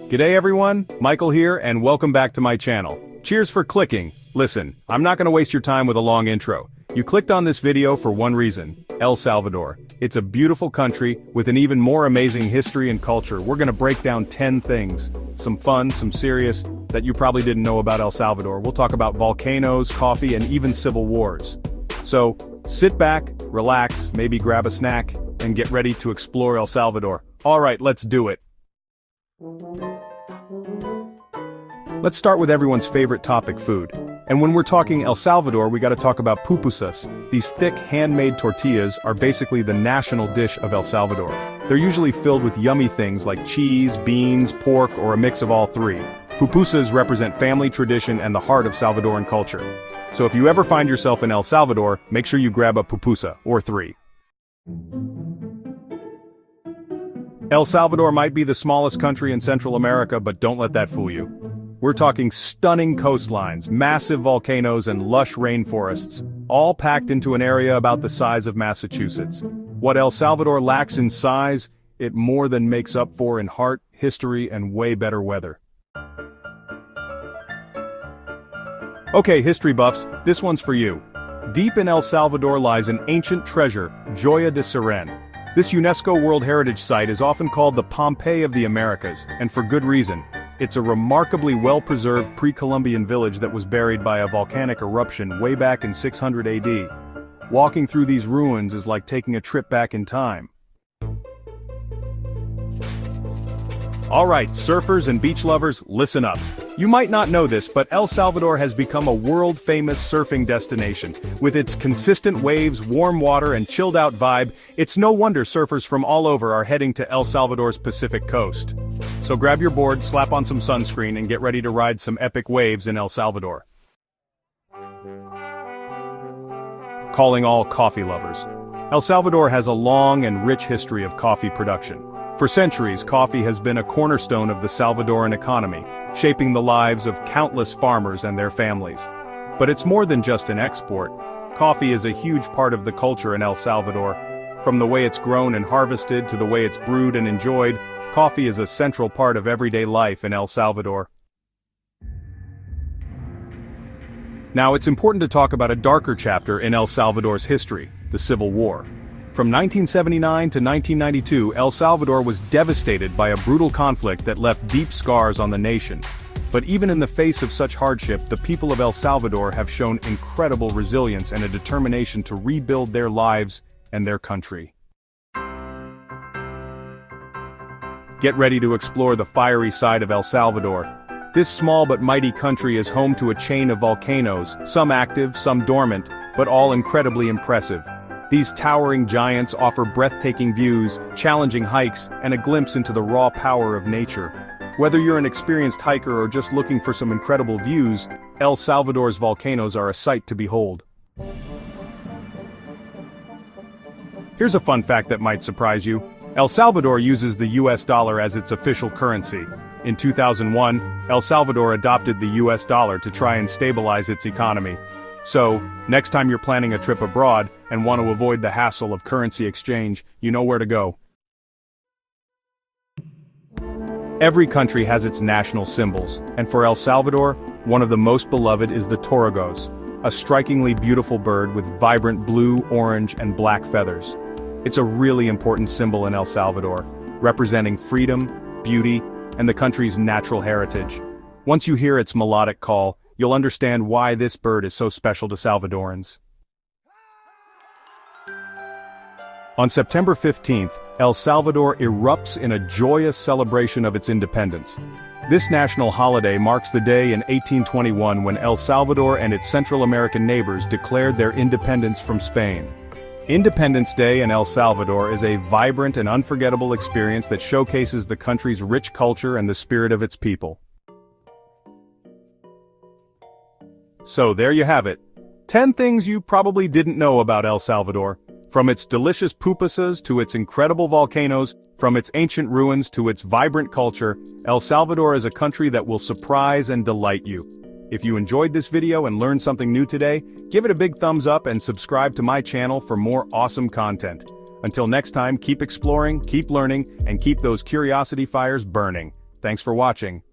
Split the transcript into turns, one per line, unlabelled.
G'day everyone, Michael here and welcome back to my channel. Cheers for clicking. Listen, I'm not gonna waste your time with a long intro. You clicked on this video for one reason, El Salvador. It's a beautiful country with an even more amazing history and culture. We're gonna break down 10 things. Some fun, some serious, that you probably didn't know about El Salvador. We'll talk about volcanoes, coffee, and even civil wars. So, sit back, relax, maybe grab a snack, and get ready to explore El Salvador. Alright, let's do it. Let's start with everyone's favorite topic, food. And when we're talking El Salvador, we gotta talk about pupusas. These thick, handmade tortillas are basically the national dish of El Salvador. They're usually filled with yummy things like cheese, beans, pork, or a mix of all three. Pupusas represent family tradition and the heart of Salvadoran culture. So if you ever find yourself in El Salvador, make sure you grab a pupusa, or three. El Salvador might be the smallest country in Central America, but don't let that fool you. We're talking stunning coastlines, massive volcanoes, and lush rainforests, all packed into an area about the size of Massachusetts. What El Salvador lacks in size, it more than makes up for in heart, history, and way better weather. Okay, history buffs, this one's for you. Deep in El Salvador lies an ancient treasure, Joya de Cerén. This UNESCO World Heritage Site is often called the Pompeii of the Americas, and for good reason. It's a remarkably well-preserved pre-Columbian village that was buried by a volcanic eruption way back in 600 AD. Walking through these ruins is like taking a trip back in time. Alright, surfers and beach lovers, listen up. You might not know this, but El Salvador has become a world-famous surfing destination. With its consistent waves, warm water, and chilled-out vibe, it's no wonder surfers from all over are heading to El Salvador's Pacific coast. So grab your board, slap on some sunscreen, and get ready to ride some epic waves in El Salvador. Calling all coffee lovers. El Salvador has a long and rich history of coffee production. For centuries, coffee has been a cornerstone of the Salvadoran economy, shaping the lives of countless farmers and their families. But it's more than just an export. Coffee is a huge part of the culture in El Salvador. From the way it's grown and harvested to the way it's brewed and enjoyed, coffee is a central part of everyday life in El Salvador. Now, it's important to talk about a darker chapter in El Salvador's history, the Civil War. From 1979 to 1992, El Salvador was devastated by a brutal conflict that left deep scars on the nation. But even in the face of such hardship, the people of El Salvador have shown incredible resilience and a determination to rebuild their lives and their country. Get ready to explore the fiery side of El Salvador. This small but mighty country is home to a chain of volcanoes, some active, some dormant, but all incredibly impressive. These towering giants offer breathtaking views, challenging hikes, and a glimpse into the raw power of nature. Whether you're an experienced hiker or just looking for some incredible views, El Salvador's volcanoes are a sight to behold. Here's a fun fact that might surprise you. El Salvador uses the US dollar as its official currency. In 2001, El Salvador adopted the US dollar to try and stabilize its economy. So, next time you're planning a trip abroad and want to avoid the hassle of currency exchange, you know where to go. Every country has its national symbols, and for El Salvador, one of the most beloved is the toragos, a strikingly beautiful bird with vibrant blue, orange, and black feathers. It's a really important symbol in El Salvador, representing freedom, beauty, and the country's natural heritage. Once you hear its melodic call, you'll understand why this bird is so special to Salvadorans. On September 15th, El Salvador erupts in a joyous celebration of its independence. This national holiday marks the day in 1821 when El Salvador and its Central American neighbors declared their independence from Spain. Independence Day in El Salvador is a vibrant and unforgettable experience that showcases the country's rich culture and the spirit of its people. So there you have it. 10 things you probably didn't know about El Salvador. From its delicious pupusas to its incredible volcanoes, from its ancient ruins to its vibrant culture, El Salvador is a country that will surprise and delight you. If you enjoyed this video and learned something new today, give it a big thumbs up and subscribe to my channel for more awesome content. Until next time, keep exploring, keep learning, and keep those curiosity fires burning. Thanks for watching.